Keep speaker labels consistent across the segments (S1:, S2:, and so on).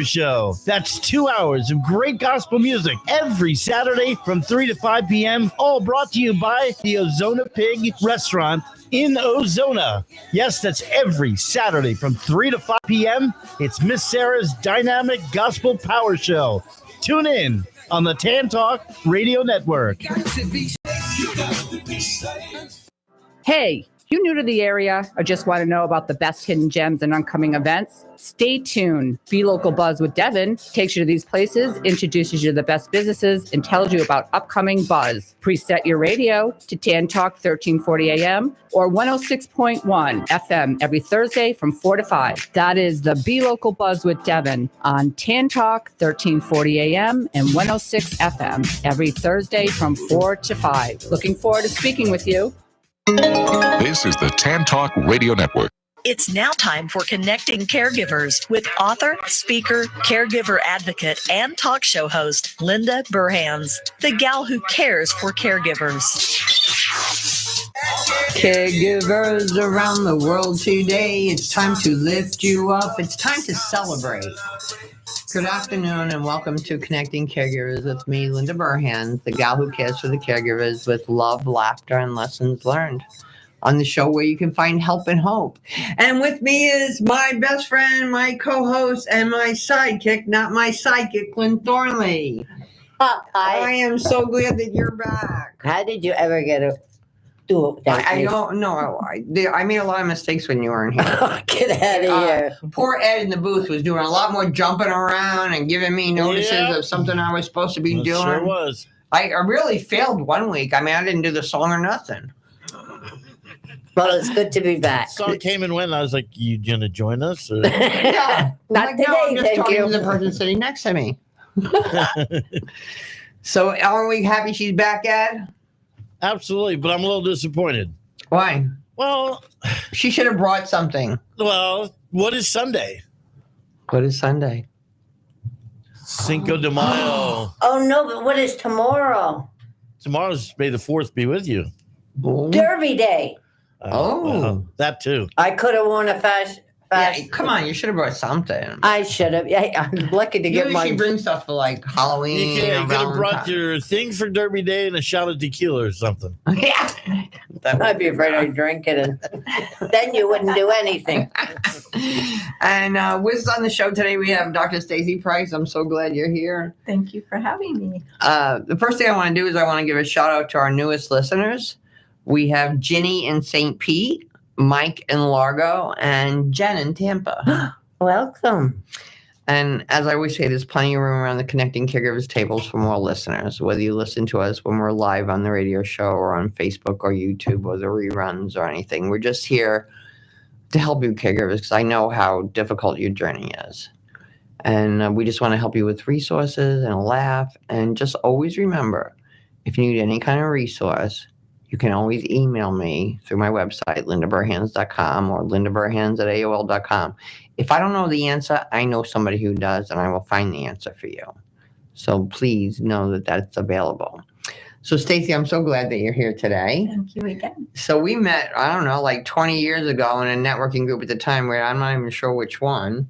S1: Show. That's 2 hours of great gospel music every Saturday from 3 to 5 p.m. All brought to you by the Ozona Pig Restaurant in Ozona. Yes, that's every Saturday from 3 to 5 p.m. It's Miss Sarah's Dynamic Gospel Power Show. Tune in on the Tan Talk Radio Network.
S2: Hey, you new to the area or just want to know about the best hidden gems and upcoming events? Stay tuned. Be Local Buzz with Devin takes you to these places, introduces you to the best businesses, and tells you about upcoming buzz. Preset your radio to Tan Talk 1340 AM or 106.1 FM every Thursday from 4 to 5. That is the Be Local Buzz with Devin on Tan Talk 1340 AM and 106 FM every Thursday from 4 to 5. Looking forward to speaking with you.
S3: This is the Tan Talk Radio Network.
S4: It's now time for Connecting Caregivers with author, speaker, caregiver advocate, and talk show host Linda Burhans, the gal who cares for caregivers.
S5: Caregivers around the world today, it's time to lift you up. It's time to celebrate. Good afternoon and welcome to Connecting Caregivers with me, Linda Burhans, the gal who cares for the caregivers with love, laughter, and lessons learned. On the show where you can find help and hope. And with me is my best friend, my co-host, and my sidekick, not my sidekick, Lynn Thornley.
S6: Hi.
S5: I am so glad that you're back.
S6: How did you ever get to do it?
S5: I don't know. I made a lot of mistakes when you weren't here.
S6: Get out of here.
S5: Poor Ed in the booth was doing a lot more jumping around and giving me notices of something I was supposed to be doing.
S1: Sure was.
S5: I really failed one week. I mean, I didn't do the song or nothing.
S6: Well, it's good to be back.
S1: Song came and went. I was like, "You gonna join us?" Or?
S5: Yeah,
S6: Not today,
S5: I'm just
S6: thank
S5: talking
S6: you.
S5: to the person sitting next to me. So, are we happy she's back, Ed?
S1: Absolutely, but I'm a little disappointed.
S5: Why?
S1: Well,
S5: She should have brought something.
S1: What is Sunday?
S5: What is Sunday?
S1: Cinco de Mayo.
S6: Oh, no, but what is tomorrow?
S1: Tomorrow's May the 4th be with you.
S6: Derby Day.
S1: That too.
S6: I could have worn a fast.
S5: Yeah, come on, you should have brought something.
S6: I should have. Yeah, I'm lucky to get
S5: Usually
S6: my.
S5: she brings stuff for like Halloween.
S1: You could have brought
S5: Valentine's.
S1: your thing for Derby Day and a shot of tequila or something.
S5: Yeah.
S6: I'd be afraid I'd drink it, and then you wouldn't do anything.
S5: And with us on the show today, we have Dr. Staci Price. I'm so glad you're here.
S7: Thank you for having me.
S5: The first thing I want to do is I want to give a shout out to our newest listeners. We have Ginny in St. Pete, Mike in Largo, and Jen in Tampa.
S6: Welcome.
S5: And as I always say, there's plenty of room around the Connecting Caregivers tables for more listeners, whether you listen to us when we're live on the radio show or on Facebook or YouTube or the reruns or anything. We're just here to help you caregivers because I know how difficult your journey is. And we just want to help you with resources and a laugh. And just always remember, if you need any kind of resource, you can always email me through my website, lindaburhans.com or lindaburhans@aol.com. If I don't know the answer, I know somebody who does, and I will find the answer for you. So please know that that's available. So, Staci, I'm so glad that you're here today.
S7: Thank you again.
S5: So we met, I don't know, like 20 years ago in a networking group at the time where I'm not even sure which one.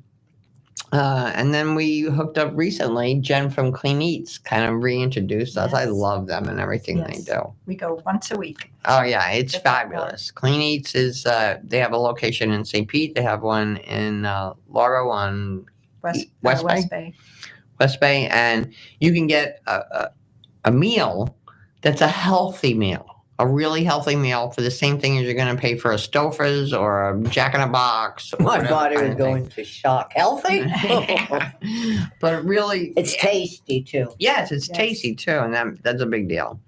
S5: And then we hooked up recently. Jen from Clean Eats kind of reintroduced us. I
S7: Yes.
S5: love them and everything they do.
S7: We go once a week.
S5: Oh, yeah, it's fabulous. Clean Eats is, they have a location in St. Pete. They have one in Largo on West Bay. West Bay. And you can get a meal that's a healthy meal. A really healthy meal for the same thing as you're going to pay for a Stouffer's or a Jack in a Box.
S6: My body was going to shock. Healthy?
S5: But really,
S6: It's tasty, too.
S5: yes, it's tasty too, and that's a big deal.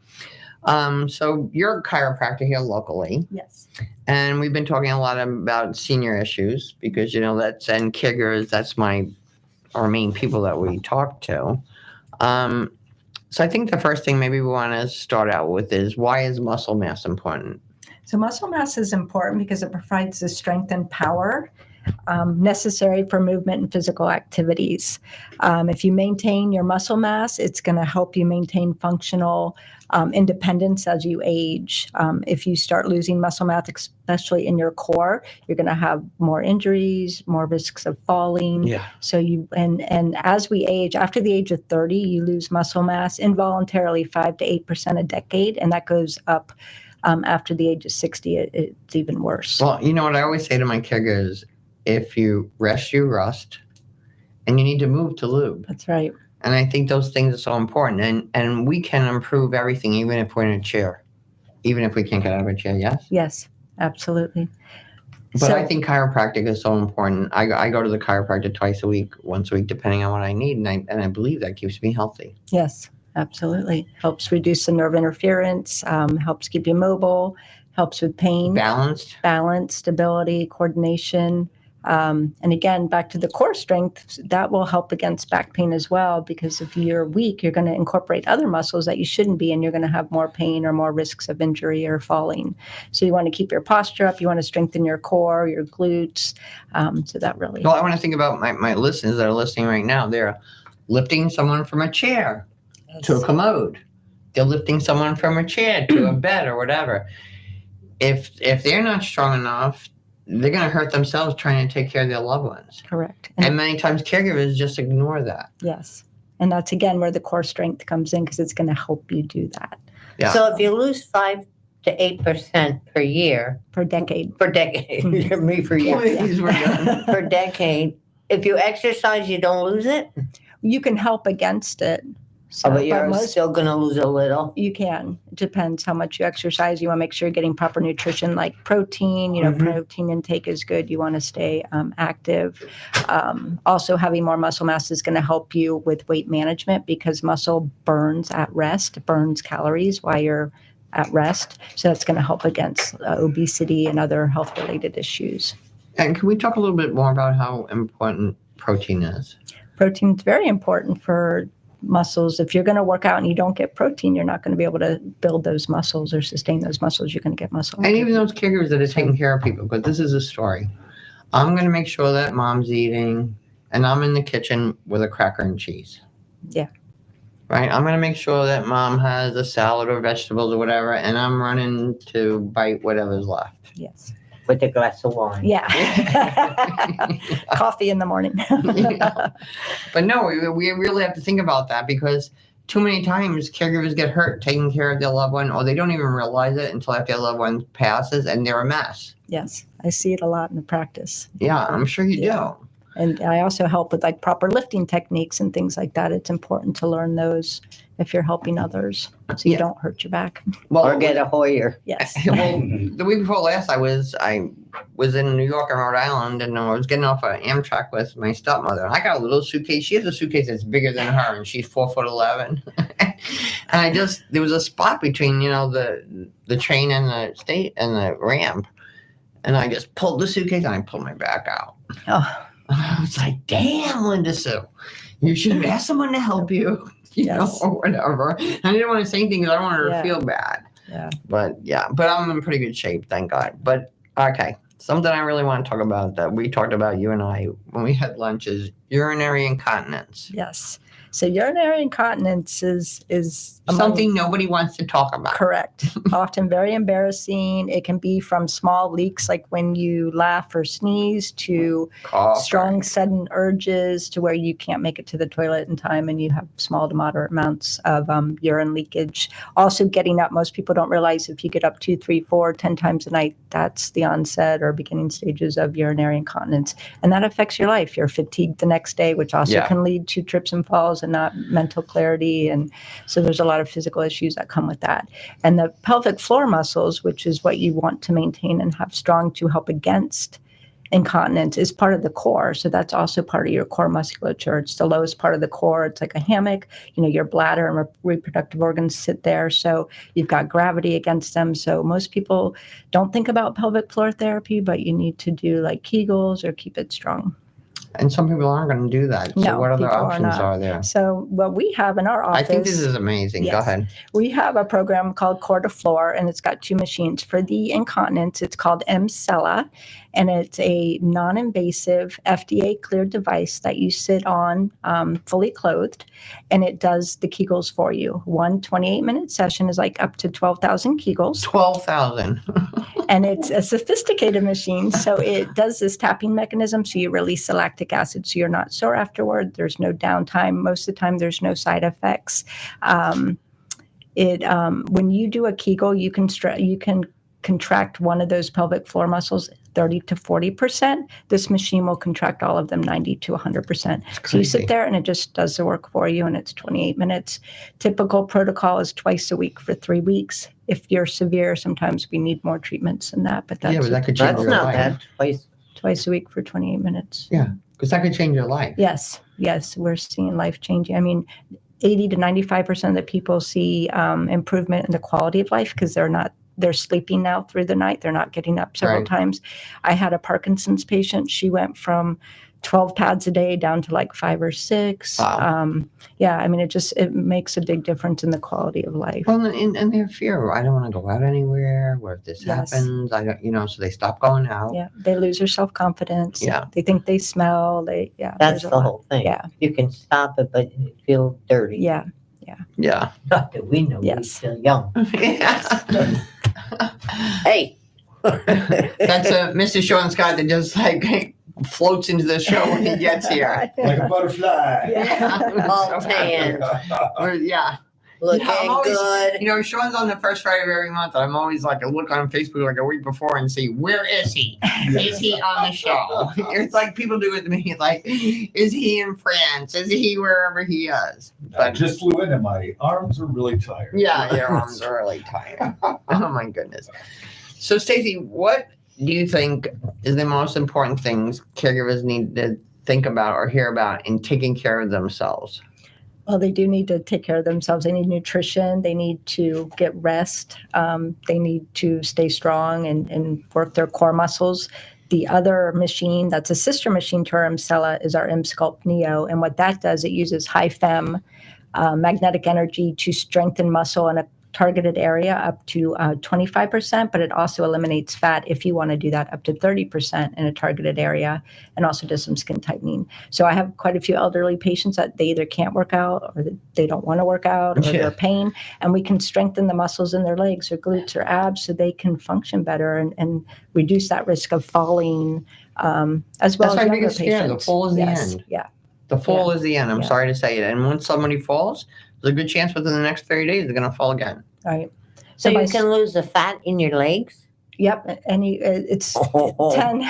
S5: So you're a chiropractor here locally,
S7: Yes.
S5: and we've been talking a lot about senior issues because that's and caregivers. That's our main people that we talk to. So I think the first thing maybe we want to start out with is, why is muscle mass important?
S7: So muscle mass is important because it provides the strength and power necessary for movement and physical activities. If you maintain your muscle mass, it's going to help you maintain functional independence as you age. If you start losing muscle mass, especially in your core, you're going to have more injuries, more risks of falling.
S5: Yeah.
S7: So and as we age, after the age of 30, you lose muscle mass involuntarily 5 to 8% a decade, and that goes up after the age of 60. It's even worse.
S5: Well, you know what I always say to my caregivers, if you rest, you rust, and you need to move to lube.
S7: That's right.
S5: And I think those things are so important. And we can improve everything, even if we're in a chair, even if we can't get out of a chair, yes?
S7: Yes, absolutely.
S5: But I think chiropractic is so important. I go to the chiropractor once a week, depending on what I need. And I believe that keeps me healthy.
S7: Yes, absolutely. Helps reduce the nerve interference, helps keep you mobile, helps with pain.
S5: Balanced.
S7: Balance, stability, coordination. And again, back to the core strength, that will help against back pain as well, because if you're weak, you're going to incorporate other muscles that you shouldn't be, and you're going to have more pain or more risks of injury or falling. So you want to keep your posture up. You want to strengthen your core, your glutes. So that really.
S5: Well, I want to think about my listeners that are listening right now. They're lifting someone from a chair to a commode. They're lifting someone from a chair to a bed or whatever. If they're not strong enough, they're going to hurt themselves trying to take care of their loved ones.
S7: Correct.
S5: And many times caregivers just ignore that.
S7: Yes. And that's, again, where the core strength comes in, because it's going to help you do that.
S5: Yeah.
S6: So if you lose 5 to 8% per year,
S7: Per decade.
S6: per decade, me for year,
S5: Please, we're done.
S6: per decade, if you exercise, you don't lose it?
S7: You can help against it. So,
S6: But you're
S7: most
S6: still going to lose a little.
S7: you can. It depends how much you exercise. You want to make sure you're getting proper nutrition, like protein. Protein intake is good. You want to stay active. Also, having more muscle mass is going to help you with weight management, because muscle burns at rest, burns calories while you're at rest. So that's going to help against obesity and other health-related issues.
S5: And can we talk a little bit more about how important protein is?
S7: Protein is very important for muscles. If you're going to work out and you don't get protein, you're not going to be able to build those muscles or sustain those muscles. You're going to get muscle.
S5: And even those caregivers that are taking care of people, because this is a story. I'm going to make sure that mom's eating, and I'm in the kitchen with a cracker and cheese.
S7: Yeah.
S5: Right? I'm going to make sure that mom has a salad or vegetables or whatever, and I'm running to bite whatever's left.
S7: Yes.
S6: With a glass of wine.
S7: Yeah. Coffee in the morning.
S5: Yeah. But no, we really have to think about that, because too many times caregivers get hurt taking care of their loved one, or they don't even realize it until after their loved one passes and they're a mess.
S7: Yes. I see it a lot in the practice.
S5: Yeah, I'm sure you
S7: Yeah.
S5: do.
S7: And I also help with like proper lifting techniques and things like that. It's important to learn those if you're helping others, so you
S5: Yeah.
S7: don't hurt your back.
S5: Well,
S6: Or get a Hoyer.
S7: Yes.
S5: well, the week before last, I was in New York and Rhode Island, and I was getting off an Amtrak with my stepmother. I got a little suitcase. She has a suitcase that's bigger than her, and she's 4'11". And there was a spot between, the train and the ramp, and I just pulled the suitcase and I pulled my back out.
S7: Oh,
S5: I was like, "Damn, Linda Sue, you should have asked someone to help you,
S7: Yes.
S5: or whatever." And I didn't want to say anything because I don't want her
S7: Yeah.
S5: to feel bad.
S7: yeah.
S5: But I'm in pretty good shape, thank God. But okay, something I really want to talk about that we talked about, you and I, when we had lunch, is urinary incontinence.
S7: Yes. So urinary incontinence is among-
S5: Something nobody wants to talk about.
S7: Correct. Often very embarrassing. It can be from small leaks, like when you laugh or sneeze, to
S5: Cough.
S7: strong sudden urges to where you can't make it to the toilet in time and you have small to moderate amounts of urine leakage. Also getting up. Most people don't realize if you get up 2, 3, 4, 10 times a night, that's the onset or beginning stages of urinary incontinence. And that affects your life. You're fatigued the next day, which also
S5: Yeah.
S7: can lead to trips and falls and not mental clarity. And so there's a lot of physical issues that come with that. And the pelvic floor muscles, which is what you want to maintain and have strong to help against incontinence, is part of the core. So that's also part of your core musculature. It's the lowest part of the core. It's like a hammock. Your bladder and reproductive organs sit there. So you've got gravity against them. So most people don't think about pelvic floor therapy, but you need to do like Kegels or keep it strong.
S5: And some people aren't going to do that. So
S7: No,
S5: what other
S7: people are
S5: options
S7: not.
S5: are there?
S7: So what we have in our office.
S5: I think this is amazing. Go
S7: Yes.
S5: ahead.
S7: We have a program called Core to Floor, and it's got 2 machines. For the incontinence, it's called Mcella, and it's a non-invasive FDA-cleared device that you sit on fully clothed, and it does the Kegels for you. One 28-minute session is like up to 12,000 Kegels.
S5: 12,000.
S7: And it's a sophisticated machine, so it does this tapping mechanism, so you release the lactic acid, so you're not sore afterward. There's no downtime. Most of the time, there's no side effects. When you do a Kegel, you can contract one of those pelvic floor muscles 30 to 40%. This machine will contract all of them 90 to 100%. So you sit there and it just does the work for you, and it's 28 minutes. Typical protocol is twice a week for 3 weeks. If you're severe, sometimes we need more treatments than that, but that's
S5: Yeah, but that could change
S6: That's
S5: your
S6: not
S5: life.
S6: bad.
S7: twice a week for 28 minutes.
S5: Yeah, because that could change your life.
S7: Yes, we're seeing life changing. I mean, 80 to 95% of the people see improvement in the quality of life because they're sleeping now through the night. They're not getting up several
S5: Right.
S7: times. I had a Parkinson's patient. She went from 12 pads a day down to like 5 or 6.
S5: Wow.
S7: I mean, it makes a big difference in the quality of life.
S5: Well, and their fear, I don't want to go out anywhere. What if this
S7: Yes.
S5: happens? I don't, so they stop going out.
S7: Yeah, they lose their self-confidence.
S5: Yeah.
S7: They think they smell.
S6: That's
S7: there's a
S6: the
S7: lot.
S6: whole thing.
S7: Yeah.
S6: You can stop it, but you feel dirty.
S7: Yeah.
S5: Yeah.
S6: Not that we know. We're
S7: Yes.
S6: still young.
S5: Yeah.
S6: Hey.
S5: That's Mr. Sean Scott that just like floats into the show when he gets here.
S8: Like a butterfly.
S7: Yeah.
S6: All tan.
S5: Yeah.
S6: Looking
S5: I'm always-
S6: good.
S5: You know, Sean's on the first Friday of every month. I'm always like, I look on Facebook like a week before and see, where is he? Is he on the show? It's like people do with me. Like, is he in France? Is he wherever he is?
S8: I just flew in and my arms are really tired.
S5: Yeah, your arms are really tired. Oh my goodness. So, Staci, what do you think is the most important things caregivers need to think about or hear about in taking care of themselves?
S7: Well, they do need to take care of themselves. They need nutrition. They need to get rest. They need to stay strong and work their core muscles. The other machine that's a sister machine to our Mcella is our mSculpt Neo. And what that does, it uses high fem magnetic energy to strengthen muscle in a targeted area up to 25%, but it also eliminates fat if you want to do that up to 30% in a targeted area, and also does some skin tightening. So I have quite a few elderly patients that they either can't work out or they don't want to work out or they're pain, and we can strengthen the muscles in their legs or glutes or abs so they can function better and reduce that risk of falling as well
S5: That's
S7: as
S5: my
S7: younger
S5: biggest fear. The
S7: patients.
S5: fall is the
S7: Yes.
S5: end.
S7: Yeah.
S5: The fall is the end. I'm
S7: Yeah.
S5: sorry to say it. And when somebody falls, there's a good chance within the next 30 days they're going to fall again.
S7: Right.
S6: So
S7: by
S6: you can lose the fat in your legs?
S7: Yep. And it's 10.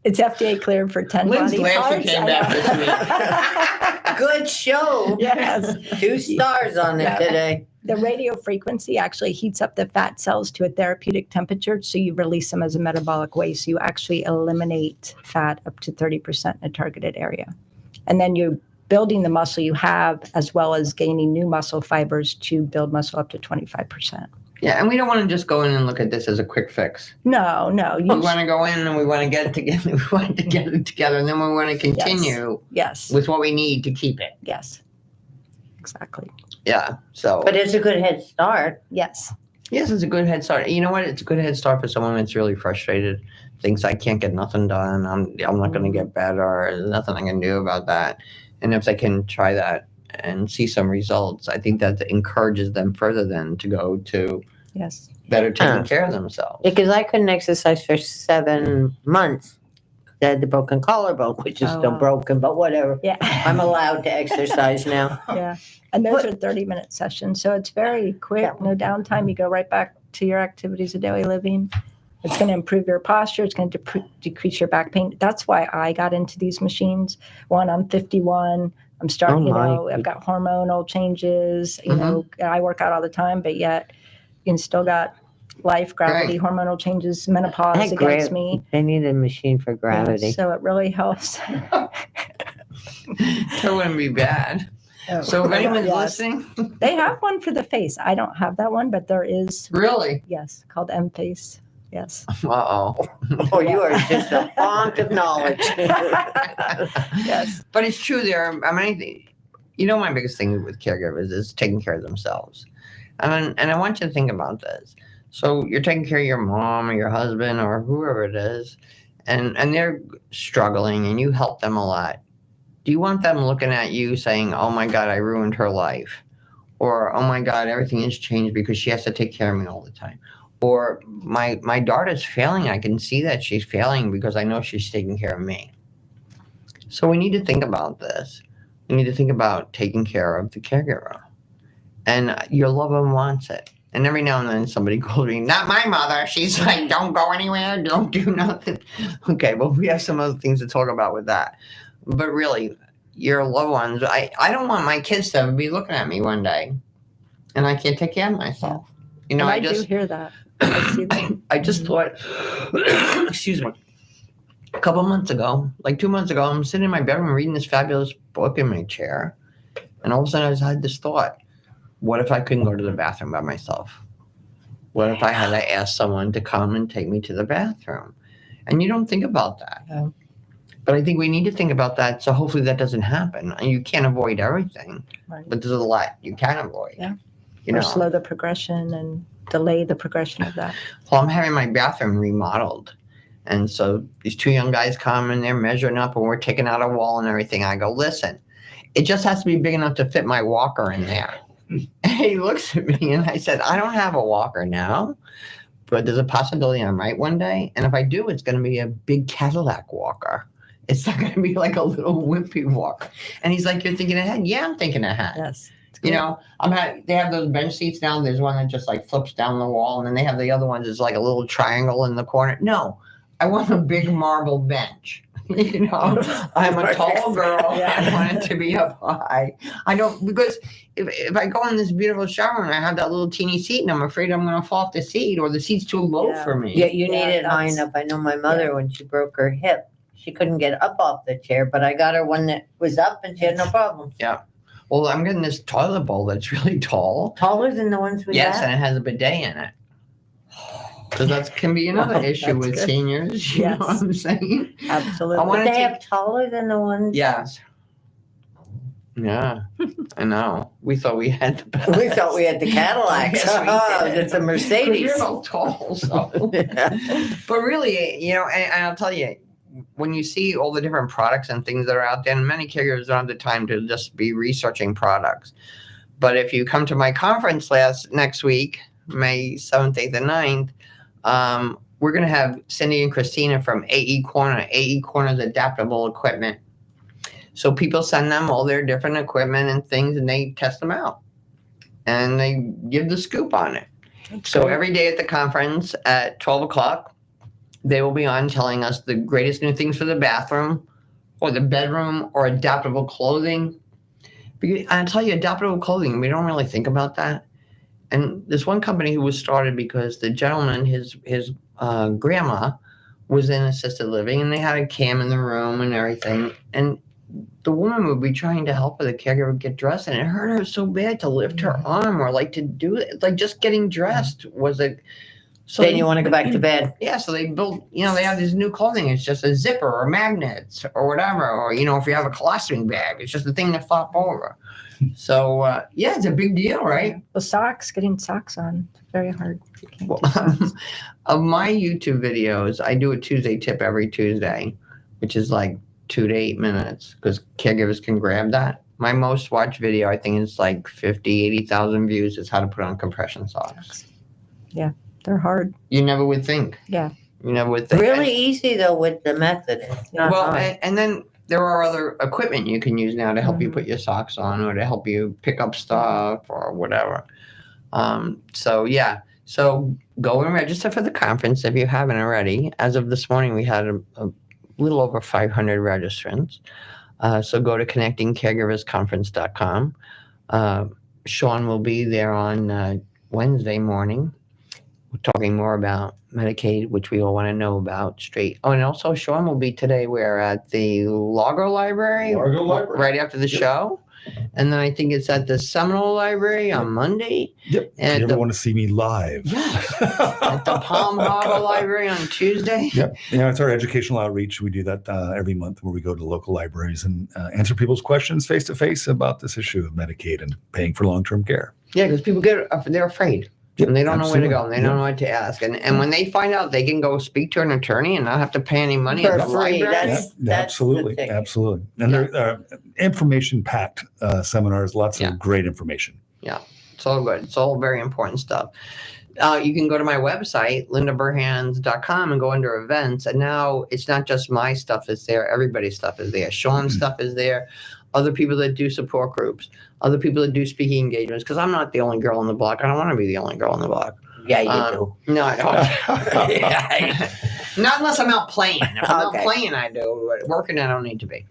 S7: It's FDA cleared for 10
S5: Lynn's
S7: body
S5: glad
S7: parts.
S5: she came back this week.
S6: Good show.
S7: Yes.
S6: 2 stars on it
S7: Yeah.
S6: today.
S7: The radio frequency actually heats up the fat cells to a therapeutic temperature, so you release them as a metabolic waste. So you actually eliminate fat up to 30% in a targeted area. And then you're building the muscle you have as well as gaining new muscle fibers to build muscle up to 25%.
S5: Yeah, and we don't want to just go in and look at this as a quick fix.
S7: No.
S5: We want to go in and we want to get it together. We want to get it together, and then we want to continue
S7: Yes.
S5: with what we need to keep it.
S7: Yes. Exactly.
S5: Yeah. So,
S6: But it's a good head start.
S7: Yes.
S5: yes, it's a good head start. You know what? It's a good head start for someone that's really frustrated. Thinks I can't get nothing done. I'm not going to get better. There's nothing I can do about that. And if they can try that and see some results, I think that encourages them further then to go to
S7: Yes.
S5: better taking care of themselves.
S6: Because I couldn't exercise for 7 months. I had the broken collarbone, which is
S7: Oh,
S6: still
S7: wow.
S6: broken, but whatever.
S7: Yeah.
S6: I'm allowed to exercise now.
S7: Yeah. And those are 30-minute sessions. So it's very quick, no downtime. You go right back to your activities of daily living. It's going to improve your posture. It's going to decrease your back pain. That's why I got into these machines. One, I'm 51. I'm starting, I've got hormonal changes. You know, I work out all the time, but yet still got life, gravity, hormonal changes, menopause against me.
S6: They need a machine for gravity.
S7: Yeah, so it really helps.
S5: That wouldn't be bad. So if anyone's listening,
S7: they have one for the face. I don't have that one, but there is.
S5: Really?
S7: Yes, called M-Face. Yes.
S5: Uh-oh.
S6: Oh, you are just a font of knowledge.
S7: Yes.
S5: But it's true. There are many. My biggest thing with caregivers is taking care of themselves. And I want you to think about this. So you're taking care of your mom or your husband or whoever it is, and they're struggling, and you help them a lot. Do you want them looking at you saying, "Oh my God, I ruined her life," or "Oh my God, everything has changed because she has to take care of me all the time," or "My daughter's failing. I can see that she's failing because I know she's taking care of me." So we need to think about this. We need to think about taking care of the caregiver. And your loved one wants it. And every now and then somebody calls me, "Not my mother. She's like, don't go anywhere. Don't do nothing." Okay, well, we have some other things to talk about with that. But really, your loved ones, I don't want my kids to be looking at me one day and I can't take care of myself.
S7: And I do hear that. I see that.
S5: I just thought, excuse me, a couple months ago, like 2 months ago, I'm sitting in my bedroom reading this fabulous book in my chair. And all of a sudden I just had this thought. What if I couldn't go to the bathroom by myself? What if I had to ask someone to come and take me to the bathroom? And you don't think about that.
S6: No.
S5: But I think we need to think about that. So hopefully that doesn't happen. And you can't avoid everything,
S7: Right.
S5: but there's a lot you can avoid.
S7: Yeah.
S5: You
S7: Or
S5: know,
S7: slow the progression and delay the progression of that.
S5: well, I'm having my bathroom remodeled. And so these two young guys come and they're measuring up and we're taking out a wall and everything. I go, "Listen, it just has to be big enough to fit my walker in there." And he looks at me and I said, "I don't have a walker now, but there's a possibility I might one day. And if I do, it's going to be a big Cadillac walker. It's not going to be like a little wimpy walker." And he's like, "You're thinking ahead?" Yeah, I'm thinking ahead.
S7: Yes.
S5: They have those bench seats now. There's one that just like flips down the wall. And then they have the other ones that's like a little triangle in the corner. No, I want a big marble bench. I'm a tall girl.
S7: Yeah.
S5: I want it to be up high. I don't, because if I go in this beautiful shower and I have that little teeny seat and I'm afraid I'm going to fall off the seat or the seat's too low
S7: Yeah.
S5: for me.
S6: Yeah, you need
S7: Yeah,
S6: it high
S7: that's-
S6: enough. I know my mother, when she broke her hip, she couldn't get up off the chair, but I got her one that was up and she had no problem.
S5: Well, I'm getting this toilet bowl that's really tall.
S6: Taller than the ones we
S5: Yes,
S6: have.
S5: and it has a bidet in it. So that can be another
S7: Wow,
S5: issue
S7: that's
S5: with
S7: good.
S5: seniors. You know
S7: Yes.
S5: what I'm saying?
S7: Absolutely.
S5: I wanna
S6: But they
S5: take-
S6: have taller than the ones.
S5: Yes. Yeah, I know. We thought we had the best.
S6: We thought we had the Cadillacs.
S5: Yes, we
S6: Oh,
S5: did.
S6: it's a Mercedes.
S5: You're so tall, so. But really, and I'll tell you, when you see all the different products and things that are out there, and many caregivers don't have the time to just be researching products. But if you come to my conference next week, May 7th, 8th, and 9th, we're going to have Cindy and Christina from AE Corner. AE Corner's adaptable equipment. So people send them all their different equipment and things, and they test them out. And they give the scoop on it. So every day at the conference at 12 o'clock, they will be on telling us the greatest new things for the bathroom or the bedroom or adaptable clothing. Because I'll tell you, adaptable clothing, we don't really think about that. And there's one company who was started because the gentleman, his grandma was in assisted living and they had a cam in the room and everything. And the woman would be trying to help the caregiver get dressed, and it hurt her so bad to lift her arm or like to do it. Like just getting dressed was a. So
S6: Then you want to go back to bed.
S5: Yeah, so they built, they have this new clothing. It's just a zipper or magnets or whatever. Or, if you have a colostomy bag, it's just a thing that flop over. So, yeah, it's a big deal, right?
S7: Well, getting socks on, it's very hard. You can't
S5: Well,
S7: do socks.
S5: of my YouTube videos, I do a Tuesday tip every Tuesday, which is like 2 to 8 minutes because caregivers can grab that. My most watched video, I think, is like 50, 80,000 views, is how to put on compression socks.
S7: Yeah, they're hard.
S5: You never would think.
S7: Yeah.
S5: You never would think.
S6: Really easy though with the method. It's not
S5: Well,
S6: hard.
S5: and then there are other equipment you can use now to help you
S7: Mhm.
S5: put your socks on or to help you pick up stuff or whatever. So yeah, so go and register for the conference if you haven't already. As of this morning, we had a little over 500 registrants. So go to connectingcaregiversconference.com. Sean will be there on Wednesday morning. We're talking more about Medicaid, which we all want to know about straight. Oh, and also Sean will be today. We're at the Largo Library,
S8: Largo Library.
S5: right after the show. And then I think it's at the Seminole Library on Monday.
S8: Yep.
S5: And
S8: If you ever want to see me live.
S5: Yes. At the Palm Harbor Library on Tuesday.
S8: Yep. Yeah, it's our educational outreach. We do that every month where we go to local libraries and answer people's questions face to face about this issue of Medicaid and paying for long-term care.
S5: Yeah, because people they're afraid.
S8: Yep,
S5: and they don't know where to go.
S8: absolutely.
S5: And they don't know what to ask. And when they find out they can go speak to an attorney and not have to pay any money
S6: For
S5: at the
S6: free,
S5: library.
S6: that's-
S8: Yeah, absolutely.
S6: the thing.
S8: Absolutely. And they're information-packed seminars, lots
S5: Yeah.
S8: of great information.
S5: Yeah, it's all good. It's all very important stuff. You can go to my website, lindaburhans.com, and go under events. And now it's not just my stuff is there. Everybody's stuff is there. Sean's stuff is there. Other people that do support groups. Other people that do speaking engagements. Because I'm not the only girl on the block. I don't want to be the only girl on the block.
S6: Yeah, you do.
S5: No, I don't. Not unless I'm out playing. If I'm
S6: Okay.
S5: out playing, I do. But working, I don't need to be.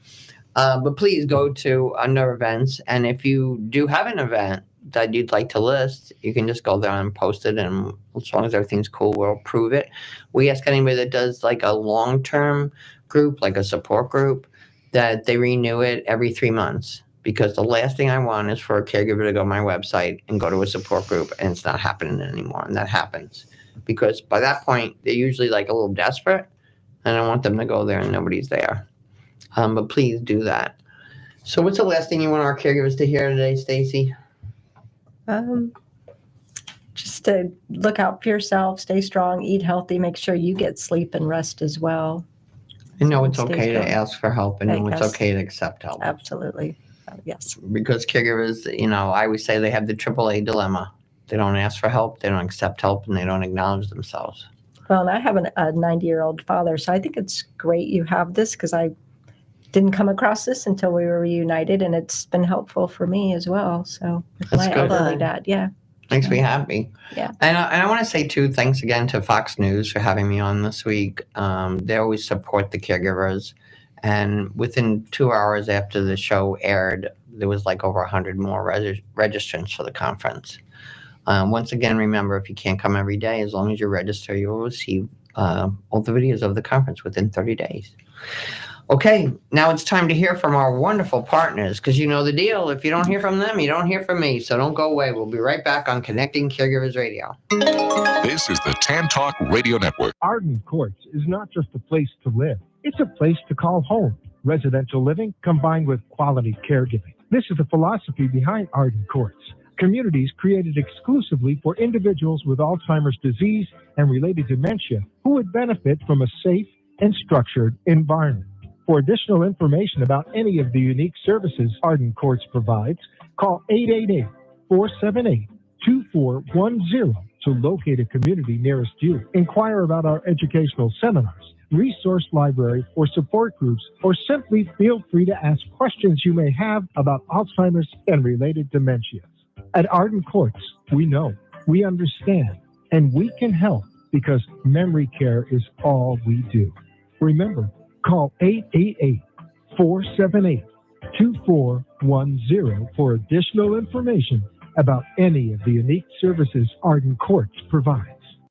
S5: But please go to under events. And if you do have an event that you'd like to list, you can just go there and post it. And as long as everything's cool, we'll approve it. We ask anybody that does like a long-term group, like a support group, that they renew it every 3 months. Because the last thing I want is for a caregiver to go to my website and go to a support group and it's not happening anymore. And that happens. Because by that point, they're usually like a little desperate. And I want them to go there and nobody's there. But please do that. So what's the last thing you want our caregivers to hear today, Staci?
S7: Just to look out for yourself, stay strong, eat healthy, make sure you get sleep and rest as well.
S5: I know it's
S7: Stay
S5: okay to
S7: strong.
S5: ask for help. And know it's
S7: Yes.
S5: okay to accept help.
S7: Absolutely. Yes.
S5: Because caregivers, I always say they have the AAA dilemma. They don't ask for help, they don't accept help, and they don't acknowledge themselves.
S7: Well, and I have a 90-year-old father, so I think it's great you have this because I didn't come across this until we were reunited, and it's been helpful for me as well. So with
S5: That's
S7: my
S5: good.
S7: elderly dad, yeah.
S5: Makes me happy.
S7: Yeah.
S5: And I want to say, too, thanks again to Fox News for having me on this week. They always support the caregivers. And within 2 hours after the show aired, there was like over 100 more registrants for the conference. Once again, remember, if you can't come every day, as long as you register, you will receive all the videos of the conference within 30 days. Okay, now it's time to hear from our wonderful partners, because you know the deal. If you don't hear from them, you don't hear from me. So don't go away. We'll be right back on Connecting Caregivers Radio.
S3: This is the Tan Talk Radio Network.
S9: Arden Courts is not just a place to live. It's a place to call home. Residential living combined with quality caregiving. This is the philosophy behind Arden Courts. Communities created exclusively for individuals with Alzheimer's disease and related dementia who would benefit from a safe and structured environment. For additional information about any of the unique services Arden Courts provides, call 888-478-2410 to locate a community nearest you. Inquire about our educational seminars, resource library, or support groups, or simply feel free to ask questions you may have about Alzheimer's and related dementias. At Arden Courts, we know, we understand, and we can help because memory care is all we do. Remember, call 888-478-2410 for additional information about any of the unique services Arden Courts provides.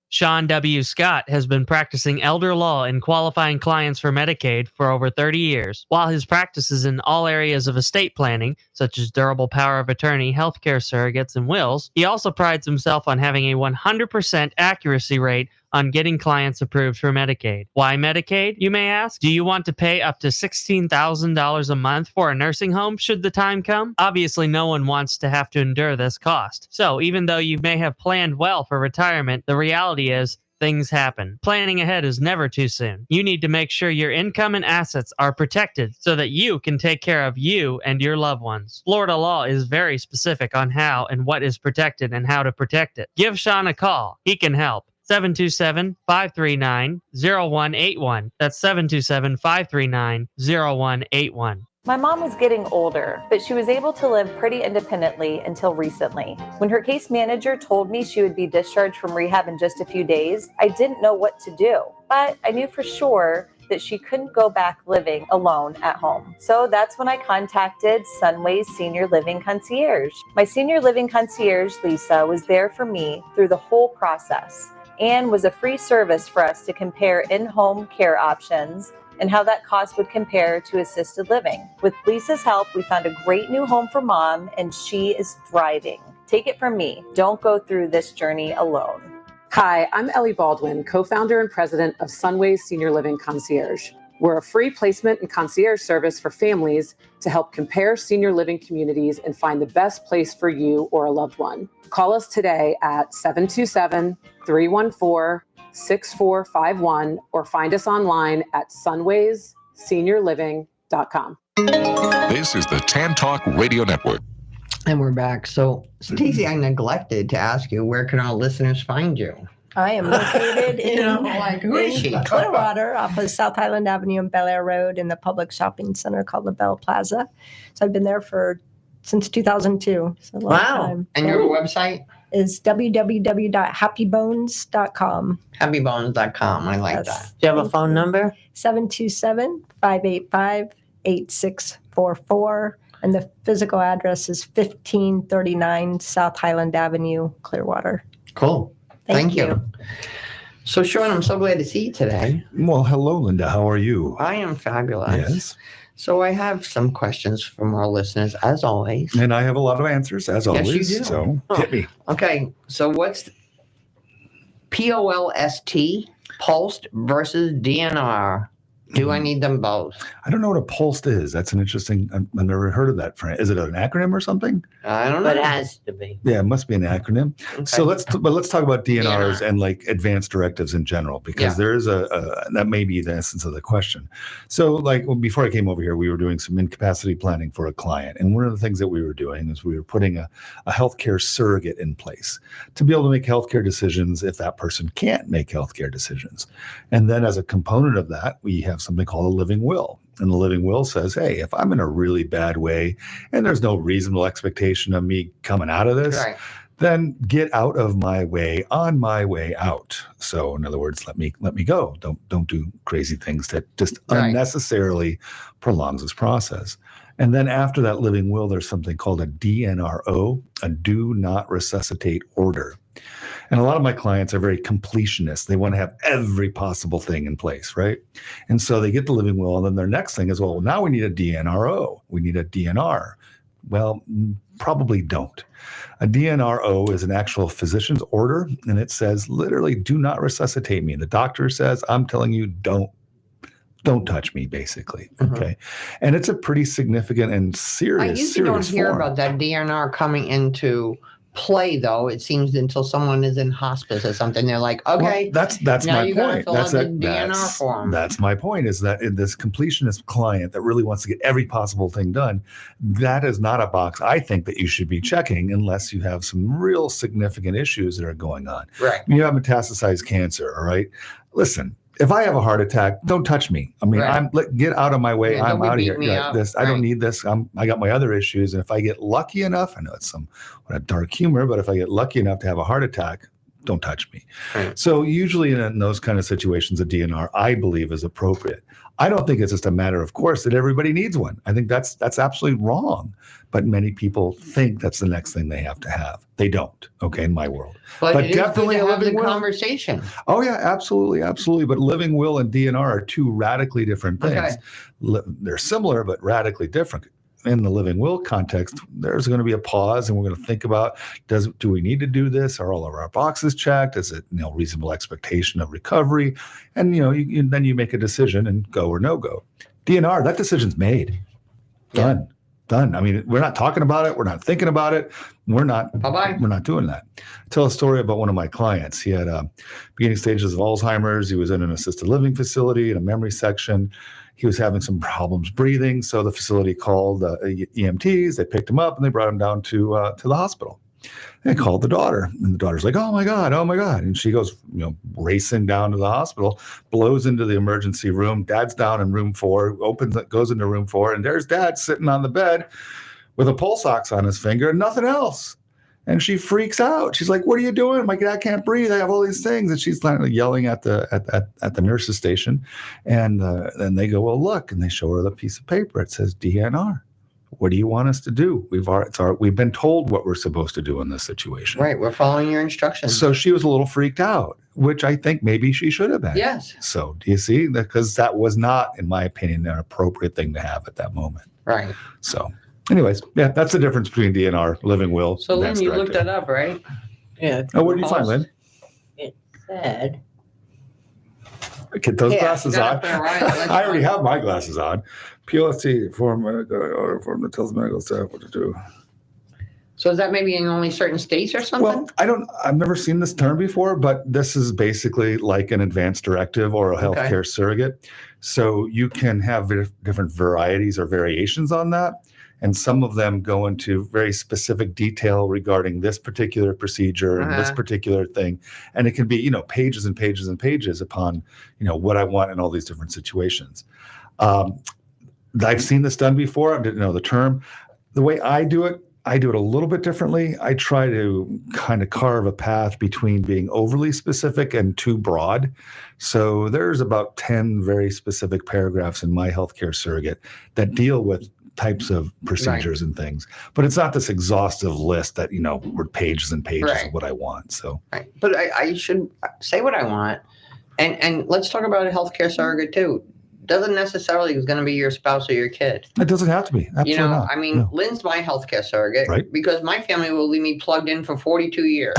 S10: Sean W. Scott has been practicing elder law and qualifying clients for Medicaid for over 30 years. While his practice is in all areas of estate planning, such as durable power of attorney, healthcare surrogates, and wills, he also prides himself on having a 100% accuracy rate on getting clients approved for Medicaid. Why Medicaid, you may ask? Do you want to pay up to $16,000 a month for a nursing home should the time come? Obviously, no one wants to have to endure this cost. So even though you may have planned well for retirement, the reality is things happen. Planning ahead is never too soon. You need to make sure your income and assets are protected so that you can take care of you and your loved ones. Florida law is very specific on how and what is protected and how to protect it. Give Sean a call. He can help. 727-539-0181. That's 727-539-0181.
S11: My mom was getting older, but she was able to live pretty independently until recently. When her case manager told me she would be discharged from rehab in just a few days, I didn't know what to do. But I knew for sure that she couldn't go back living alone at home. So that's when I contacted Sunway's Senior Living Concierge. My Senior Living Concierge, Lisa, was there for me through the whole process and was a free service for us to compare in-home care options and how that cost would compare to assisted living. With Lisa's help, we found a great new home for Mom, and she is thriving. Take it from me. Don't go through this journey alone.
S12: Hi, I'm Ellie Baldwin, co-founder and president of Sunways Senior Living Concierge. We're a free placement and concierge service for families to help compare senior living communities and find the best place for you or a loved one. Call us today at 727-314-6451 or find us online at sunwaysseniorliving.com.
S3: This is the Tan Talk Radio Network.
S5: And we're back. So, Staci, I neglected to ask you, where can our listeners find you?
S7: I am located in,
S5: who is she?
S7: Clearwater off of South Highland Avenue and Bel Air Road in the public shopping center called the Bell Plaza. So I've been there since 2002. So a long time.
S5: And your website?
S7: Is www.happybones.com.
S5: Happybones.com. I like that.
S6: Do you have a phone number?
S7: 727-585-8644. And the physical address is 1539 South Highland Avenue, Clearwater.
S5: Cool. Thank you. So, Sean, I'm so glad to see you today.
S8: Well, hello, Linda. How are you?
S5: I am fabulous.
S8: Yes.
S5: So I have some questions from our listeners, as always.
S8: And I have a lot of answers, as always.
S5: Yes, you do.
S8: So hit me.
S5: Okay. So what's POLST, pulsed versus DNR? Do I need them both?
S8: I don't know what a pulsed is. That's an interesting, I've never heard of that. Is it an acronym or something?
S5: I don't know.
S6: But it has to be.
S8: Yeah, it must be an acronym.
S5: Okay.
S8: So let's talk about DNRs and like advanced directives in general, because there is that may be the essence of the question. So before I came over here, we were doing some incapacity planning for a client. And one of the things that we were doing is we were putting a healthcare surrogate in place to be able to make healthcare decisions if that person can't make healthcare decisions. And then as a component of that, we have something called a living will. And the living will says, hey, if I'm in a really bad way and there's no reasonable expectation of me coming out of this, then get out of my way on my way out. So in other words, let me go. Don't do crazy things that just unnecessarily prolongs this process. And then after that living will, there's something called a DNRO, a do not resuscitate order. And a lot of my clients are very completionists. They want to have every possible thing in place, right? And so they get the living will, and then their next thing is, well, now we need a DNRO. We need a DNR. Well, probably don't. A DNRO is an actual physician's order, and it says literally, do not resuscitate me. The doctor says, I'm telling you, don't touch me, basically. Okay. And it's a pretty significant and serious.
S5: I usually don't hear about that DNR coming into play, though. It seems until someone is in hospice or something, they're like, okay,
S8: well, that's
S5: now
S8: my
S5: you
S8: point.
S5: That's the DNR form.
S8: That's my point, is that in this completionist client that really wants to get every possible thing done, that is not a box I think that you should be checking unless you have some real significant issues that are going on.
S5: Right.
S8: You have metastasized cancer, all right? Listen, if I have a heart attack, don't touch me. I mean, get out of my way. I'm out of here. I don't need this. I got my other issues. And if I get lucky enough, I know it's a dark humor, but if I get lucky enough to have a heart attack, don't touch me. Right. So usually in those kind of situations, a DNR, I believe, is appropriate. I don't think it's just a matter of course that everybody needs one. I think that's absolutely wrong. But many people think that's the next thing they have to have. They don't, okay, in my world.
S5: But it definitely is good to have the conversation.
S8: Oh, yeah, absolutely. But living will and DNR are two radically different things. Okay. They're similar, but radically different. In the living will context, there's going to be a pause, and we're going to think about, do we need to do this? Are all of our boxes checked? Is it reasonable expectation of recovery? And then you make a decision and go or no go. DNR, that decision's made. Done. I mean, we're not talking about it. We're not thinking about it. We're not doing that. I tell a story about one of my clients. He had beginning stages of Alzheimer's. He was in an assisted living facility in a memory section. He was having some problems breathing. So the facility called EMTs. They picked him up and they brought him down to the hospital. They called the daughter, and the daughter's like, oh my God. And she goes, racing down to the hospital, blows into the emergency room. Dad's down in room 4, goes into room 4, and there's Dad sitting on the bed with a pulse ox on his finger and nothing else. And she freaks out. She's like, what are you doing? My dad can't breathe. I have all these things. And she's yelling at the nurse's station. And then they go, well, look. And they show her the piece of paper. It says DNR. what do you want us to do? We've been told what we're supposed to do in this situation.
S5: Right. We're following your instructions.
S8: So she was a little freaked out, which I think maybe she should have been.
S5: Yes.
S8: So do you see? Because that was not, in my opinion, an appropriate thing to have at that moment.
S5: Right.
S8: So anyways, yeah, that's the difference between DNR, living will.
S5: So Lynn,
S8: advance
S5: you looked
S8: directive.
S5: that up, right?
S6: Yeah.
S8: Oh, what did you find, Lynn?
S6: It said.
S8: Get those
S6: Yeah,
S8: glasses on. I already have my glasses on. PLST form that tells medical staff what to do.
S5: So is that maybe in only certain states or something?
S8: Well, I've never seen this term before, but this is basically like an advance directive or a healthcare surrogate. So you can have different varieties or variations on that. And some of them go into very specific detail regarding this particular procedure and this particular thing. And it can be, pages and pages and pages upon, what I want in all these different situations. I've seen this done before. I didn't know the term. The way I do it a little bit differently. I try to kind of carve a path between being overly specific and too broad. So there's about 10 very specific paragraphs in my healthcare surrogate that deal with types of procedures and things, but it's not this exhaustive list that were pages and pages of what I want. So
S5: but I should say what I want, and let's talk about a healthcare surrogate too. Doesn't necessarily is going to be your spouse or your kid.
S8: It doesn't have to be. Absolutely not.
S5: I mean, Lynn's my healthcare surrogate because my family will leave me plugged in for 42 years.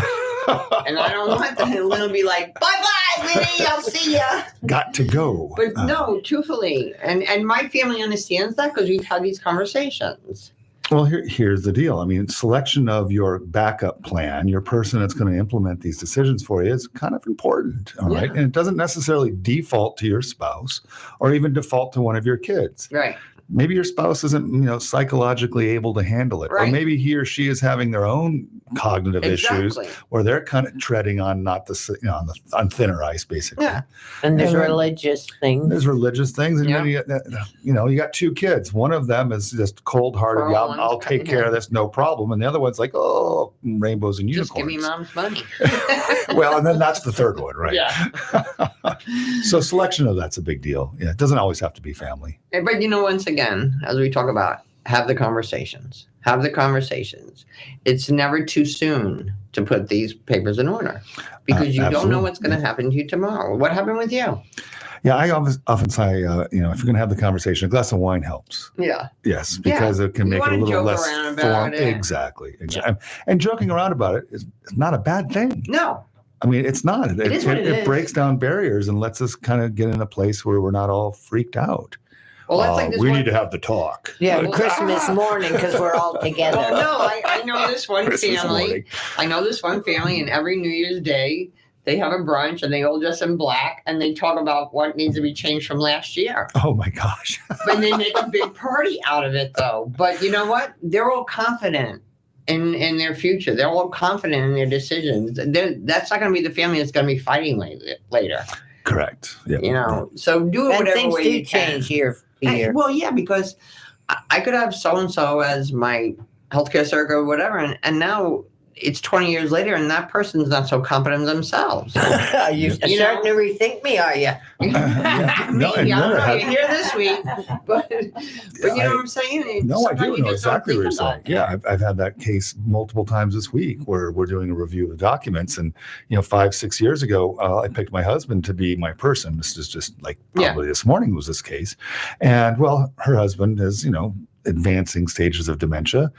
S5: And I don't want that. Lynn will be like, bye-bye, Winnie, I'll see ya.
S8: Got to go.
S5: But no, truthfully. And my family understands that because we've had these conversations.
S8: Well, here's the deal. I mean, selection of your backup plan, your person that's going to implement these decisions for you is kind of important. All right. And it doesn't necessarily default to your spouse or even default to one of your kids.
S5: Right.
S8: Maybe your spouse isn't, psychologically able to handle it. Or maybe he or she is having their own cognitive issues where they're kind of treading on on thinner ice, basically.
S6: Yeah. And there's religious things.
S8: There's religious things. And then you got two kids. One of them is just cold-hearted. I'll take care of this, no problem. And the other one's like, oh, rainbows and unicorns.
S5: Just give me mom's money.
S8: Well, and then that's the third one, right?
S5: Yeah.
S8: So selection of that's a big deal. Yeah, it doesn't always have to be family.
S5: But once again, as we talk about, have the conversations. Have the conversations. It's never too soon to put these papers in order because you don't know what's going to happen to you tomorrow. What happened with you?
S8: Yeah, I often say, if you're going to have the conversation, a glass of wine helps.
S5: Yeah.
S8: Yes, because it can make it a little less formal.
S5: It.
S8: Exactly. And joking around about it is not a bad thing.
S5: No.
S8: I mean, it's not.
S5: It
S8: breaks down barriers and lets us kind of get in a place where we're not all freaked out.
S5: Well, that's like this
S8: we need to have the talk.
S6: Yeah, Christmas morning because we're all together.
S5: Oh, no, I know this one family. I know this one family, and every New Year's Day, they have a brunch, and they all dress in black, and they talk about what needs to be changed from last year.
S8: Oh, my gosh.
S5: But they make a big party out of it, though. But you know what? They're all confident in their future. They're all confident in their decisions. That's not going to be the family that's going to be fighting later.
S8: Correct. Yep.
S5: So do it whatever
S6: things
S5: way
S6: do
S5: you can.
S6: change year for year.
S5: Well, yeah, because I could have so-and-so as my healthcare surrogate or whatever, and now it's 20 years later, and that person's not so competent themselves.
S6: Are you starting to rethink me, are you?
S5: Maybe. I don't know. You're here this week. But you know what I'm saying?
S8: No, I do know exactly what you're saying. Yeah, I've had that case multiple times this week where we're doing a review of the documents. And, 5-6 years ago, I picked my husband to be my person. This is just like probably this morning was this case. And, well, her husband is, advancing stages of dementia,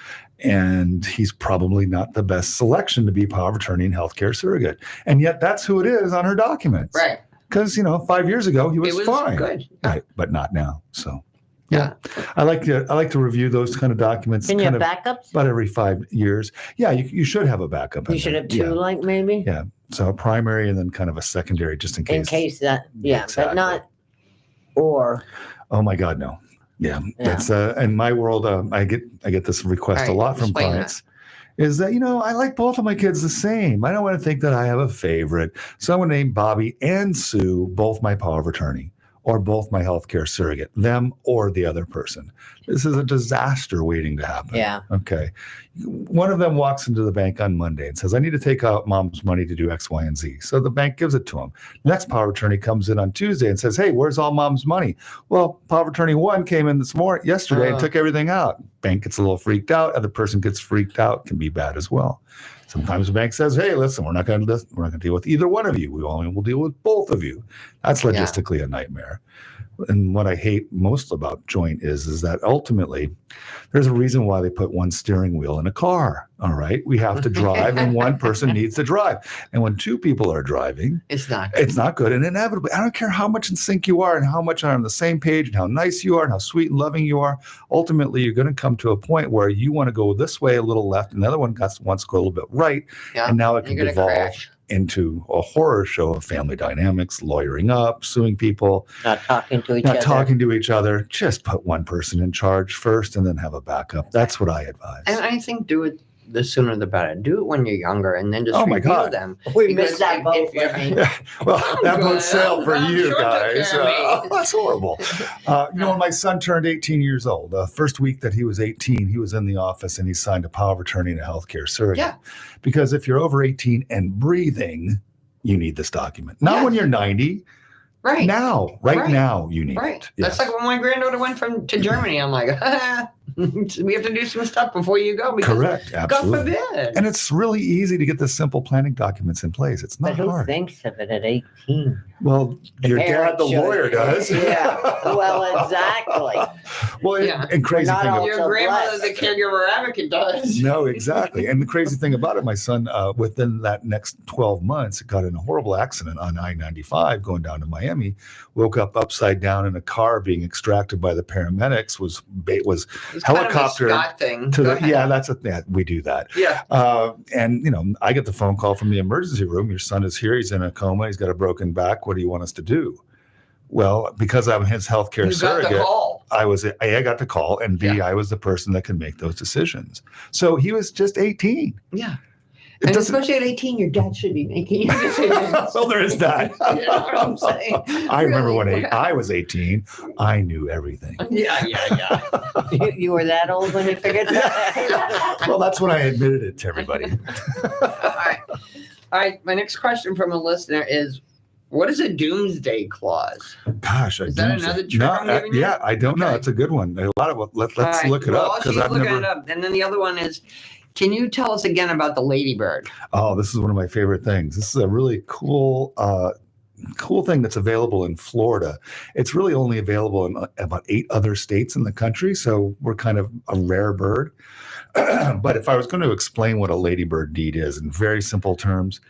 S8: and he's probably not the best selection to be power of attorney and healthcare surrogate. And yet that's who it is on her documents.
S5: Right.
S8: Because, 5 years ago he was fine.
S5: Good.
S8: Right, but not now. So yeah. I like to review those kind of documents.
S6: Can you
S8: kind
S6: have
S8: of
S6: backups?
S8: About every 5 years. Yeah, you should have a backup.
S6: You should have two, like maybe?
S8: Yeah. So a primary and then kind of a secondary just in case.
S6: In case that,
S8: Exactly.
S6: but not or.
S8: Oh my God, no. Yeah. That's in my world. I get this request a lot from clients. Is that, I like both of my kids the same. I don't want to think that I have a favorite. So I'm going to name Bobby and Sue both my power of attorney or both my healthcare surrogate, them or the other person. This is a disaster waiting to happen.
S6: Yeah.
S8: Okay. One of them walks into the bank on Monday and says, I need to take out mom's money to do X, Y, and Z. So the bank gives it to him. Next power of attorney comes in on Tuesday and says, hey, where's all mom's money? Well, power of attorney 1 came in yesterday and took everything out. Bank gets a little freaked out. Other person gets freaked out. Can be bad as well. Sometimes the bank says, hey, listen, we're not going to deal with either one of you. We only will deal with both of you. That's logistically a nightmare. And what I hate most about joint is that ultimately there's a reason why they put one steering wheel in a car. All right. We have to drive and one person needs to drive. And when 2 people are driving,
S5: it's not good.
S8: It's not good. And inevitably, I don't care how much in sync you are and how much are on the same page and how nice you are and how sweet and loving you are. Ultimately, you're going to come to a point where you want to go this way a little left and the other one wants to go a little bit right.
S5: Yeah.
S8: And now it can devolve
S5: crash
S8: into a horror show of family dynamics, lawyering up, suing people,
S6: not talking to each other.
S8: Just put one person in charge first and then have a backup. That's what I advise.
S5: And I think do it the sooner the better. Do it when you're younger and then just review them.
S6: We missed that boat.
S8: Well, that boat sailed for you guys. That's horrible. When my son turned 18 years old, the first week that he was 18, he was in the office and he signed a power of attorney and a healthcare surrogate.
S5: Yeah.
S8: Because if you're over 18 and breathing, you need this document. Not when you're 90.
S5: Right.
S8: Now, now you need it.
S5: Yes. That's like when my granddaughter went to Germany. I'm like, we have to do some stuff before you go.
S8: Correct. Absolutely.
S5: God forbid.
S8: And it's really easy to get the simple planning documents in place. It's not
S6: but who
S8: hard.
S6: thinks of it at 18?
S8: Well, your dad, the lawyer, does.
S6: Yeah. Well, exactly.
S8: And crazy thing about
S5: your grandmother, the caregiver advocate, does.
S8: No, exactly. And the crazy thing about it, my son, within that next 12 months, got in a horrible accident on I-95 going down to Miami. Woke up upside down in a car being extracted by the paramedics. Was helicopter
S5: kind of a Scott thing.
S8: We do that.
S5: Yeah.
S8: And I get the phone call from the emergency room. Your son is here. He's in a coma. He's got a broken back. What do you want us to do? Well, because I'm his healthcare surrogate, I got the call, and B, I was the person that could make those decisions. So he was just 18.
S5: Yeah. And especially at 18, your dad should be making your decisions.
S8: Well, there is that.
S5: You know what I'm saying?
S8: I remember when I was 18, I knew everything.
S5: Yeah.
S6: You were that old when you figured that?
S8: Well, that's when I admitted it to everybody.
S5: All right. My next question from a listener is, what is a doomsday clause?
S8: Gosh,
S5: is that another trick I'm giving you?
S8: Yeah, I don't know. It's a good one. A lot of let's look it up because I've never.
S5: It up. And then the other one is, can you tell us again about the ladybird?
S8: Oh, this is one of my favorite things. This is a really cool thing that's available in Florida. It's really only available in about 8 other states in the country, so we're kind of a rare bird. But if I was going to explain what a ladybird deed is in very simple terms,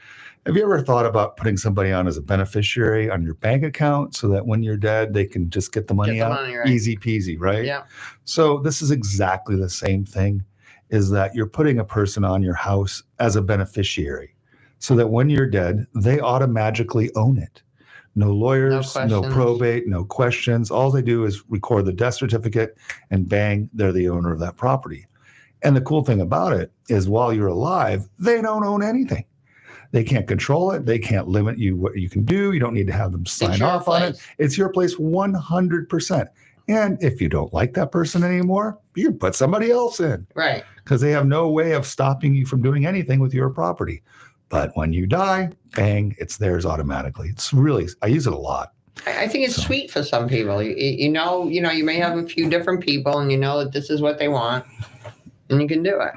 S8: have you ever thought about putting somebody on as a beneficiary on your bank account so that when you're dead, they can just get the money out?
S5: Right?
S8: Easy peasy, right?
S5: Yeah.
S8: So this is exactly the same thing, is that you're putting a person on your house as a beneficiary so that when you're dead, they automatically own it. No lawyers, no probate, no questions. All they do is record the death certificate and bang, they're the owner of that property. And the cool thing about it is while you're alive, they don't own anything. They can't control it. They can't limit you what you can do. You don't need to have them sign off on it. It's your place 100%. And if you don't like that person anymore, you can put somebody else in.
S5: Right.
S8: Because they have no way of stopping you from doing anything with your property. But when you die, bang, it's theirs automatically. It's really, I use it a lot.
S5: I think it's sweet for some people. You may have a few different people and you know that this is what they want and you can do it.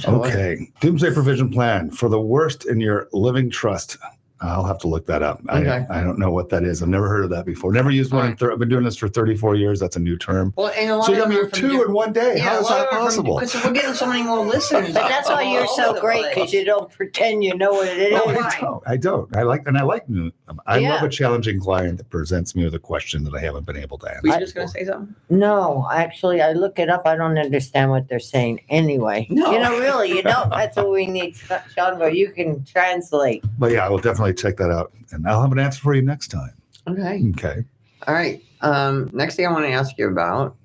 S5: So
S8: okay. Doomsday provision plan for the worst in your living trust. I'll have to look that up.
S5: Okay.
S8: I don't know what that is. I've never heard of that before. Never used one. I've been doing this for 34 years. That's a new term.
S5: Well, and a lot
S8: so you got
S5: of
S8: me 2 in one day. How is that possible?
S5: Because we're getting so many more listeners.
S6: But that's why you're so great, because you don't pretend you know what it is.
S8: No, I don't. I like new. I love a challenging client that presents me with a question that I haven't been able to answer.
S5: Were you just going to say something?
S6: No, actually, I look it up. I don't understand what they're saying anyway. No. Really, you don't. That's what we need, Sean, where you can translate.
S8: But yeah, I will definitely check that out. And I'll have an answer for you next time.
S5: Okay. All right. Next thing I want to ask you about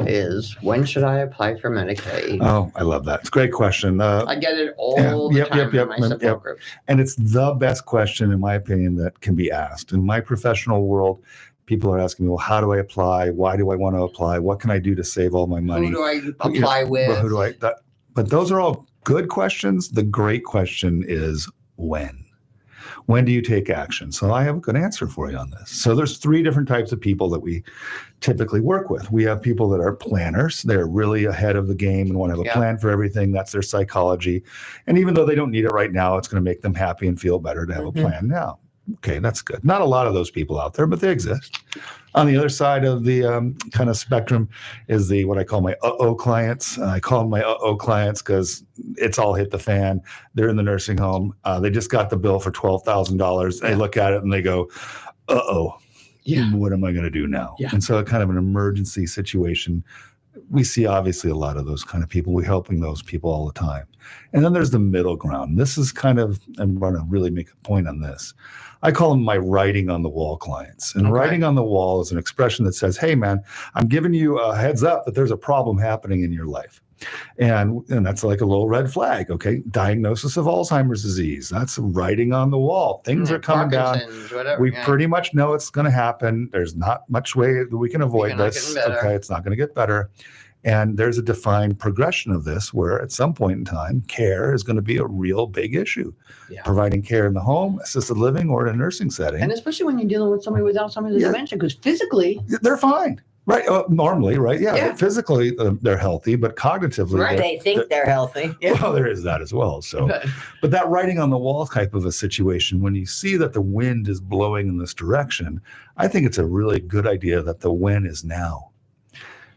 S5: is, when should I apply for Medicaid?
S8: Oh, I love that. It's a great question.
S5: I get it all the time in my support groups.
S8: And it's the best question, in my opinion, that can be asked. In my professional world, people are asking me, well, how do I apply? Why do I want to apply? What can I do to save all my money?
S5: Who do I apply with?
S8: Who do I? But those are all good questions. The great question is when. When do you take action? So I have a good answer for you on this. So there's 3 different types of people that we typically work with. We have people that are planners. They're really ahead of the game and want to have a plan for everything. That's their psychology. And even though they don't need it right now, it's going to make them happy and feel better to have a plan now. Okay, that's good. Not a lot of those people out there, but they exist. On the other side of the kind of spectrum is what I call my clients. I call them my clients because it's all hit the fan. They're in the nursing home. They just got the bill for $12,000. They look at it and they go, what am I going to do now? And so kind of an emergency situation. We see obviously a lot of those kind of people. We're helping those people all the time. And then there's the middle ground. This is kind of, I'm going to really make a point on this. I call them my writing on the wall clients. And writing on the wall is an expression that says, hey, man, I'm giving you a heads up that there's a problem happening in your life. And that's like a little red flag, okay? Diagnosis of Alzheimer's disease. That's writing on the wall. Things are coming down. We pretty much know it's going to happen. There's not much way that we can avoid this. Okay, it's not going to get better. And there's a defined progression of this where at some point in time, care is going to be a real big issue. Providing care in the home, assisted living, or in a nursing setting.
S5: And especially when you're dealing with somebody with Alzheimer's dementia, because physically
S8: they're fine. Right. Normally, right. Yeah. Physically, they're healthy, but cognitively,
S6: they think they're healthy.
S8: Well, there is that as well. So, but that writing on the wall type of a situation, when you see that the wind is blowing in this direction, I think it's a really good idea that the when is now.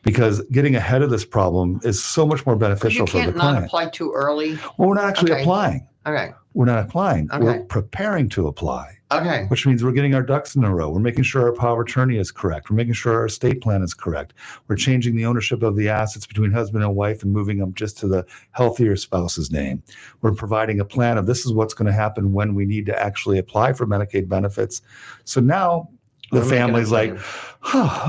S8: Because getting ahead of this problem is so much more beneficial for the client. You
S5: can't not apply too early.
S8: Well, we're not actually applying.
S5: Okay.
S8: We're not applying. We're preparing to apply.
S5: Okay.
S8: Which means we're getting our ducks in a row. We're making sure our power of attorney is correct. We're making sure our estate plan is correct. We're changing the ownership of the assets between husband and wife and moving them just to the healthier spouse's name. We're providing a plan of this is what's going to happen when we need to actually apply for Medicaid benefits. So now the family's like,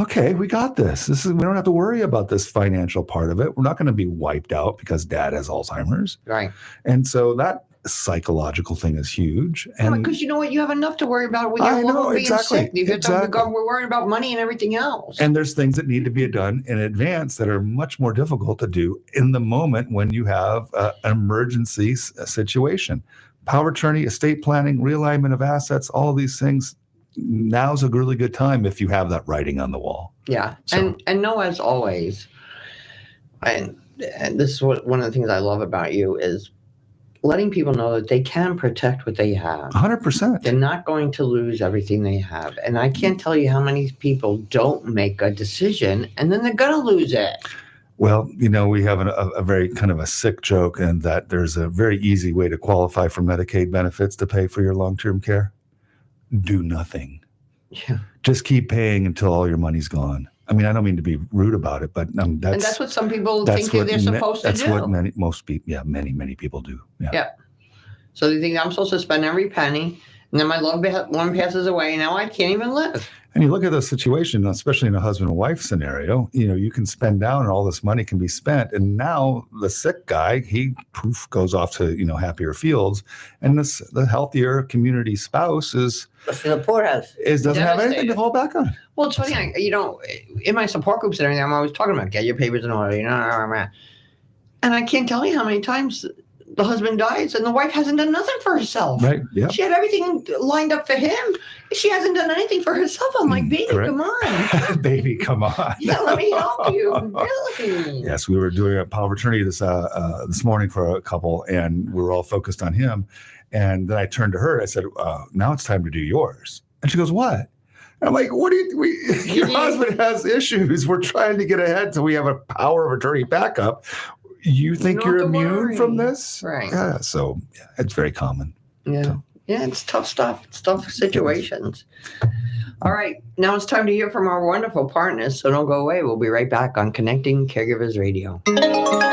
S8: okay, we got this. We don't have to worry about this financial part of it. We're not going to be wiped out because dad has Alzheimer's.
S5: Right.
S8: And so that psychological thing is huge. And
S5: because you know what? You have enough to worry about with your woman being sick. We're worrying about money and everything else.
S8: And there's things that need to be done in advance that are much more difficult to do in the moment when you have an emergency situation. Power attorney, estate planning, realignment of assets, all of these things. Now's a really good time if you have that writing on the wall.
S5: Yeah. So. And know, as always, and this is one of the things I love about you is letting people know that they can protect what they have.
S8: 100%.
S5: They're not going to lose everything they have. And I can't tell you how many people don't make a decision and then they're going to lose it.
S8: Well, we have a very kind of a sick joke in that there's a very easy way to qualify for Medicaid benefits to pay for your long-term care. Do nothing.
S5: Yeah.
S8: Just keep paying until all your money's gone. I mean, I don't mean to be rude about it, but
S5: that's what some people think they're supposed to do.
S8: That's what most people, many people do.
S5: Yeah. So they think I'm supposed to spend every penny, and then my loved one passes away, and now I can't even live.
S8: And you look at the situation, especially in a husband and wife scenario, you can spend down and all this money can be spent. And now the sick guy, he goes off to, happier fields. And the healthier community spouse is
S6: to the poorhouse.
S8: Doesn't have anything to fall back on.
S5: Well, it's funny, in my support groups and everything, I'm always talking about get your papers in order, and I can't tell you how many times the husband dies and the wife hasn't done nothing for herself.
S8: Right. Yeah.
S5: She had everything lined up for him. She hasn't done anything for herself. I'm like, baby, come on.
S8: Baby, come on.
S5: Yeah, let me help you. Really.
S8: Yes, we were doing a power of attorney this morning for a couple, and we were all focused on him. And then I turned to her and I said, now it's time to do yours. And she goes, what? And I'm like, what do your husband has issues. We're trying to get ahead so we have a power of attorney backup. You think you're immune from this?
S5: Right.
S8: Yeah. So it's very common.
S5: Yeah.
S8: So.
S5: Yeah, it's tough stuff. It's tough situations. All right. Now it's time to hear from our wonderful partners. So don't go away. We'll be right back on Connecting Caregivers Radio.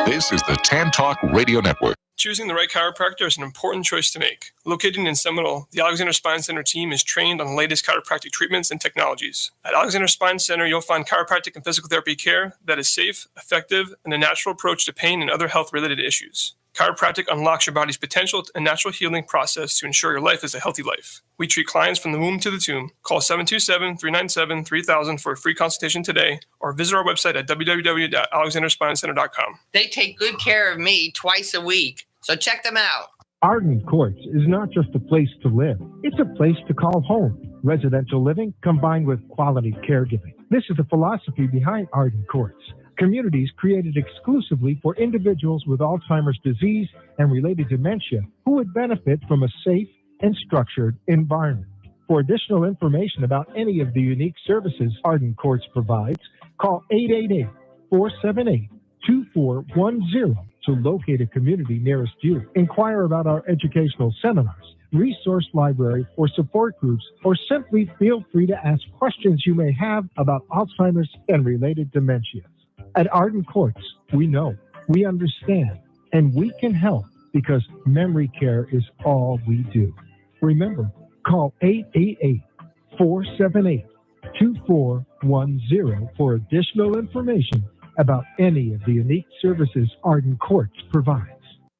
S3: This is the Tan Talk Radio Network.
S13: Choosing the right chiropractor is an important choice to make. Located in Seminole, the Alexander Spine Center team is trained on the latest chiropractic treatments and technologies. At Alexander Spine Center, you'll find chiropractic and physical therapy care that is safe, effective, and a natural approach to pain and other health-related issues. Chiropractic unlocks your body's potential and natural healing process to ensure your life is a healthy life. We treat clients from the womb to the tomb. Call 727-397-3000 for a free consultation today, or visit our website at www.alexanderspinecenter.com.
S5: They take good care of me twice a week, so check them out.
S9: Arden Courts is not just a place to live. It's a place to call home. Residential living combined with quality caregiving. This is the philosophy behind Arden Courts. Communities created exclusively for individuals with Alzheimer's disease and related dementia who would benefit from a safe and structured environment. For additional information about any of the unique services Arden Courts provides, call 888-478-2410 to locate a community nearest you. Inquire about our educational seminars, resource library, or support groups, or simply feel free to ask questions you may have about Alzheimer's and related dementias. At Arden Courts, we know, we understand, and we can help because memory care is all we do. Remember, call 888-478-2410 for additional information about any of the unique services Arden Courts provides.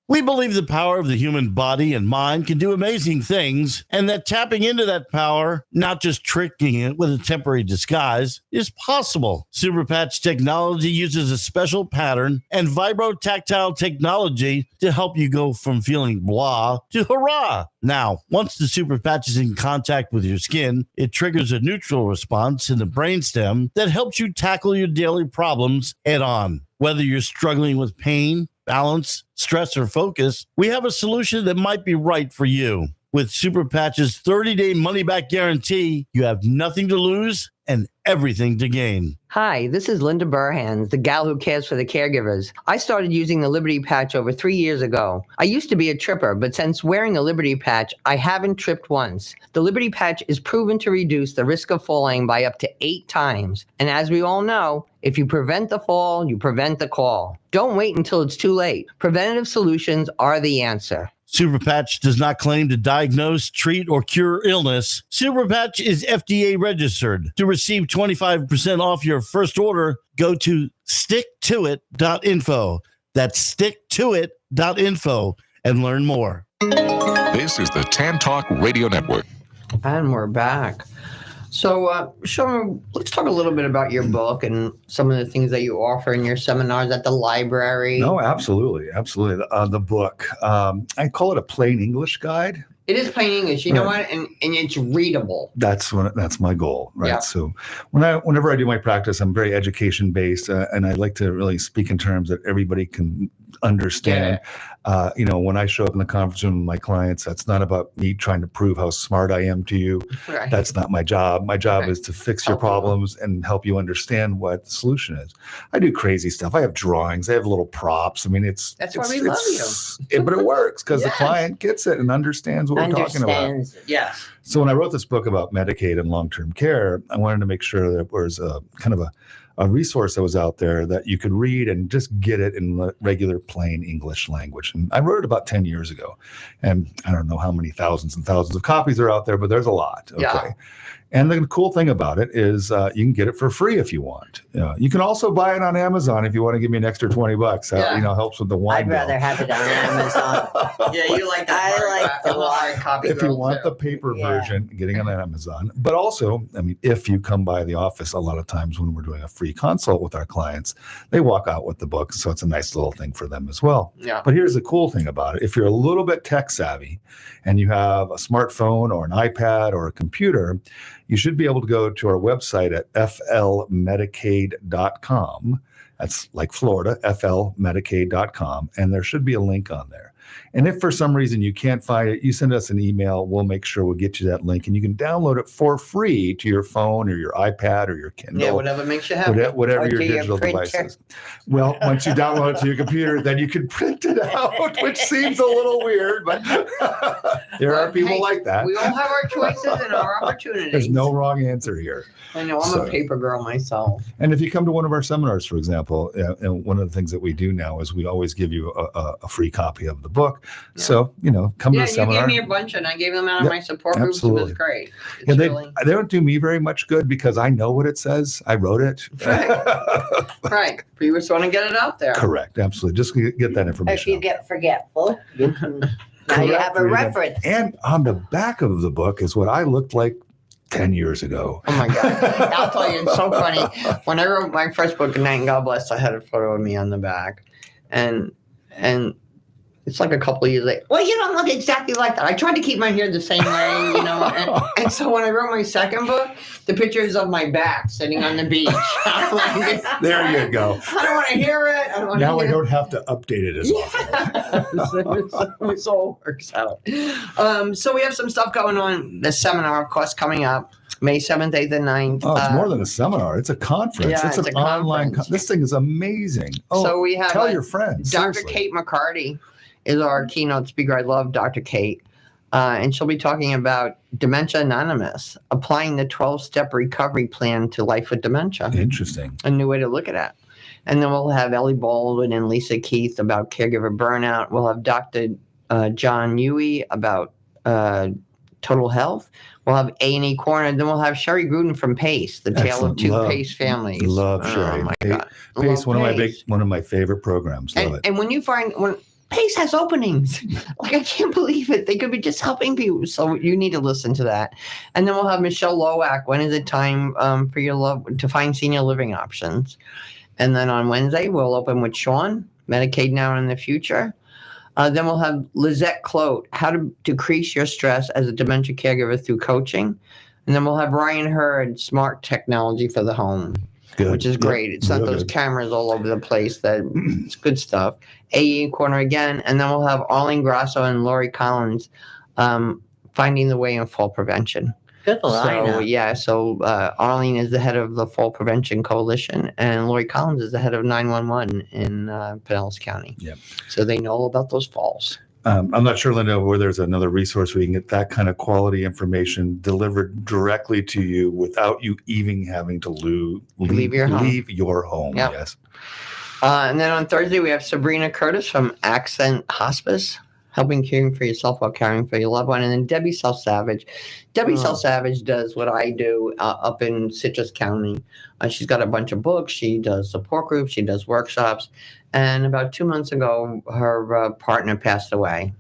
S1: We believe the power of the human body and mind can do amazing things, and that tapping into that power, not just tricking it with a temporary disguise, is possible. Superpatch technology uses a special pattern and vibrotactile technology to help you go from feeling blah to hurrah. Now, once the Superpatch is in contact with your skin, it triggers a neutral response in the brainstem that helps you tackle your daily problems head on. Whether you're struggling with pain, balance, stress, or focus, we have a solution that might be right for you. With Superpatch's 30-day money-back guarantee, you have nothing to lose and everything to gain.
S5: Hi, this is Linda Burhans, the gal who cares for the caregivers. I started using the Liberty Patch over 3 years ago. I used to be a tripper, but since wearing the Liberty Patch, I haven't tripped once. The Liberty Patch is proven to reduce the risk of falling by up to 8 times. And as we all know, if you prevent the fall, you prevent the call. Don't wait until it's too late. Preventative solutions are the answer.
S1: Superpatch does not claim to diagnose, treat, or cure illness. Superpatch is FDA registered. To receive 25% off your first order, go to sticktoit.info. That's sticktoit.info and learn more.
S3: This is the Tan Talk Radio Network.
S5: And we're back. So, Sean, let's talk a little bit about your book and some of the things that you offer in your seminars at the library.
S8: No, absolutely. Absolutely. The book, I call it a plain English guide.
S5: It is plain English, you know what? And it's readable.
S8: That's my goal, right?
S5: Yeah.
S8: So whenever I do my practice, I'm very education based, and I like to really speak in terms that everybody can understand. When I show up in the conference room with my clients, that's not about me trying to prove how smart I am to you.
S5: Right.
S8: That's not my job. My job is to fix your problems and help you understand what the solution is. I do crazy stuff. I have drawings. I have little props. I mean,
S5: that's why we love you.
S8: But it works because
S5: Yes.
S8: the client gets it and understands what we're talking about.
S5: Yes.
S8: So when I wrote this book about Medicaid and long-term care, I wanted to make sure that there was a kind of a resource that was out there that you could read and just get it in the regular plain English language. And I wrote it about 10 years ago. And I don't know how many thousands and thousands of copies are out there, but there's a lot. Okay.
S5: Yeah.
S8: And the cool thing about it is you can get it for free if you want. You can also buy it on Amazon if you want to give me an extra $20. That helps with the wine
S6: I'd
S8: bill.
S6: rather have it on Amazon.
S5: Yeah, you like that.
S6: I like the
S5: hard copy.
S8: If you want the paper version, getting on Amazon. But also, I mean, if you come by the office, a lot of times when we're doing a free consult with our clients, they walk out with the book. So it's a nice little thing for them as well.
S5: Yeah.
S8: But here's the cool thing about it. If you're a little bit tech savvy and you have a smartphone or an iPad or a computer, you should be able to go to our website at flmedicaid.com. That's like Florida, flmedicaid.com. And there should be a link on there. And if for some reason you can't find it, you send us an email. We'll make sure we'll get you that link. And you can download it for free to your phone or your iPad or your Kindle.
S5: Yeah, whatever makes you happy.
S8: Whatever
S5: Or
S8: your
S5: to your
S8: digital
S5: printer.
S8: device is. Well, once you download it to your computer, then you can print it out, which seems a little weird, but there are people like that.
S5: We all have our choices and our opportunities.
S8: There's no wrong answer here.
S5: I know, I'm a paper girl myself.
S8: And if you come to one of our seminars, for example, and one of the things that we do now is we always give you a free copy of the book. So, come to the
S5: you
S8: seminar.
S5: gave me a bunch, and I gave them out of my support groups.
S8: Absolutely.
S5: It was great.
S8: They don't do me very much good because I know what it says. I wrote it.
S5: Right. But you just want to get it out there.
S8: Correct. Absolutely. Just get that information.
S6: If you get forgetful, you can, now you have a reference.
S8: And on the back of the book is what I looked like 10 years ago.
S5: Oh my God. I'll tell you, it's so funny. When I wrote my first book, Good Night and God Bless, I had a photo of me on the back. And it's like a couple of years later. Well, you don't look exactly like that. I tried to keep my hair the same way, And so when I wrote my second book, the picture is of my back sitting on the beach.
S8: There you go.
S5: I don't want to hear it. I
S8: don't have to update it as often.
S5: So it works out. So we have some stuff going on. The seminar, of course, coming up May 7th, 8th, and 9th.
S8: Oh, it's more than a seminar. It's a conference.
S5: Yeah,
S8: it's an online this thing is amazing. Oh,
S5: so we have
S8: tell your friends.
S5: Dr.
S8: Seriously.
S5: Kate McCarty is our keynote speaker. I love Dr. Kate. And she'll be talking about Dementia Anonymous, applying the 12-step recovery plan to life with dementia.
S8: Interesting.
S5: A new way to look at it. And then we'll have Ellie Baldwin and Lisa Keith about caregiver burnout. We'll have Dr. John Huey about total health. We'll have A&E Corner. Then we'll have Sherry Gruden from PACE, the Tale of Two PACE families.
S8: Love Sherry.
S5: Oh, my God.
S8: PACE, one of my favorite programs. Love it.
S5: And when PACE has openings. I can't believe it. They could be just helping people. So you need to listen to that. And then we'll have Michelle Lowak. When is it time for your to find senior living options? And then on Wednesday, we'll open with Sean, Medicaid Now and in the Future. Then we'll have Lizette Clote, how to decrease your stress as a dementia caregiver through coaching. And then we'll have Ryan Hurd, smart technology for the home. Good. Which is great. It's not those cameras all over the place. It's good stuff. AE Corner again. And then we'll have Arlene Grasso and Lori Collins finding the way in fall prevention.
S6: Good lineup.
S5: So Arlene is the head of the Fall Prevention Coalition, and Lori Collins is the head of 911 in Pinellas County.
S8: Yep.
S5: So they know all about those falls.
S8: I'm not sure, Linda, where there's another resource where you can get that kind of quality information delivered directly to you without you even having to leave your home.
S5: Yep.
S8: Yes.
S5: And then on Thursday, we have Sabrina Curtis from Accent Hospice, helping caring for yourself while caring for your loved one. And then Debbie Self-Savage. Debbie Self-Savage does what I do up in Citrus County. She's got a bunch of books. She does support groups. She does workshops. And about 2 months ago, her partner passed away.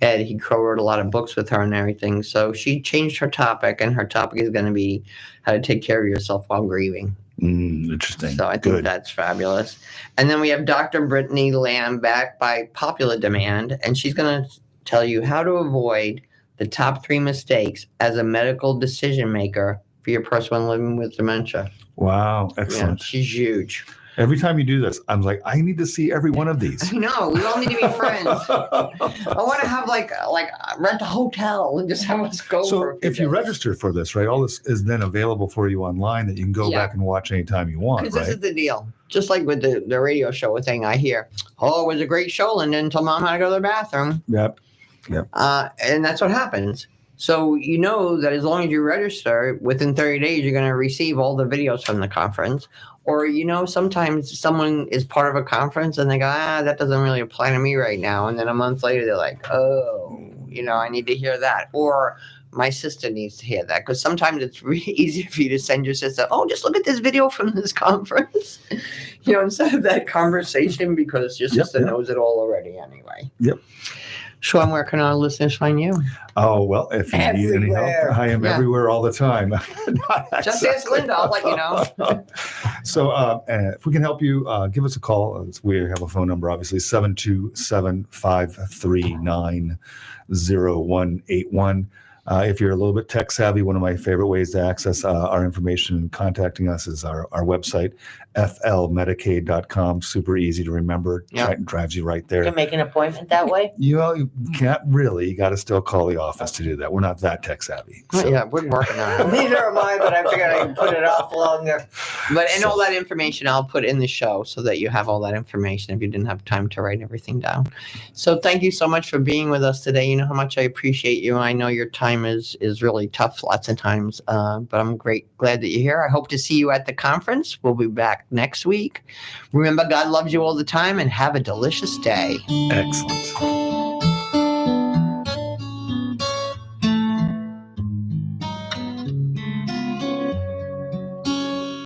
S5: Ed, he co-wrote a lot of books with her and everything. So she changed her topic, and her topic is going to be how to take care of yourself while grieving.
S8: Interesting.
S5: So I think that's fabulous. And then we have Dr. Brittany Lamb back by popular demand, and she's going to tell you how to avoid the top 3 mistakes as a medical decision maker for your person living with dementia.
S8: Wow. Excellent.
S5: Yeah, she's huge.
S8: Every time you do this, I'm like, I need to see every one of these.
S5: I know. We all need to be friends. I want to have like rent a hotel and just have us go.
S8: So if you register for this, right, all this is then available for you online that you can go back and watch anytime you want, right?
S5: Because this is the deal. Just like with the radio show thing, I hear, oh, it was a great show, and then until mom had to go to the bathroom.
S8: Yep.
S5: And that's what happens. So you know that as long as you register, within 30 days, you're going to receive all the videos from the conference. Or, sometimes someone is part of a conference and they go, that doesn't really apply to me right now. And then a month later, they're like, I need to hear that. Or my sister needs to hear that. Because sometimes it's really easy for you to send your sister, just look at this video from this conference. Instead of that conversation, because your sister knows it all already anyway.
S8: Yep.
S5: Sean, where can our listeners find you?
S8: Oh, well, if you need any help, I am everywhere all the time.
S5: Just ask Linda, I'll let you know.
S8: So if we can help you, give us a call. We have a phone number, obviously, 727-539-0181. If you're a little bit tech savvy, one of my favorite ways to access our information and contacting us is our website, flmedicaid.com. Super easy to remember. It drives you right there.
S6: You can make an appointment that way?
S8: You can't really. You got to still call the office to do that. We're not that tech savvy.
S5: So. Yeah, we're working on it.
S6: Neither am I, but I figured I can put it off longer.
S5: All that information I'll put in the show so that you have all that information if you didn't have time to write everything down. So thank you so much for being with us today. You know how much I appreciate you. I know your time is really tough lots of times, but I'm glad that you're here. I hope to see you at the conference. We'll be back next week. Remember, God loves you all the time, and have a delicious day.
S8: Excellent.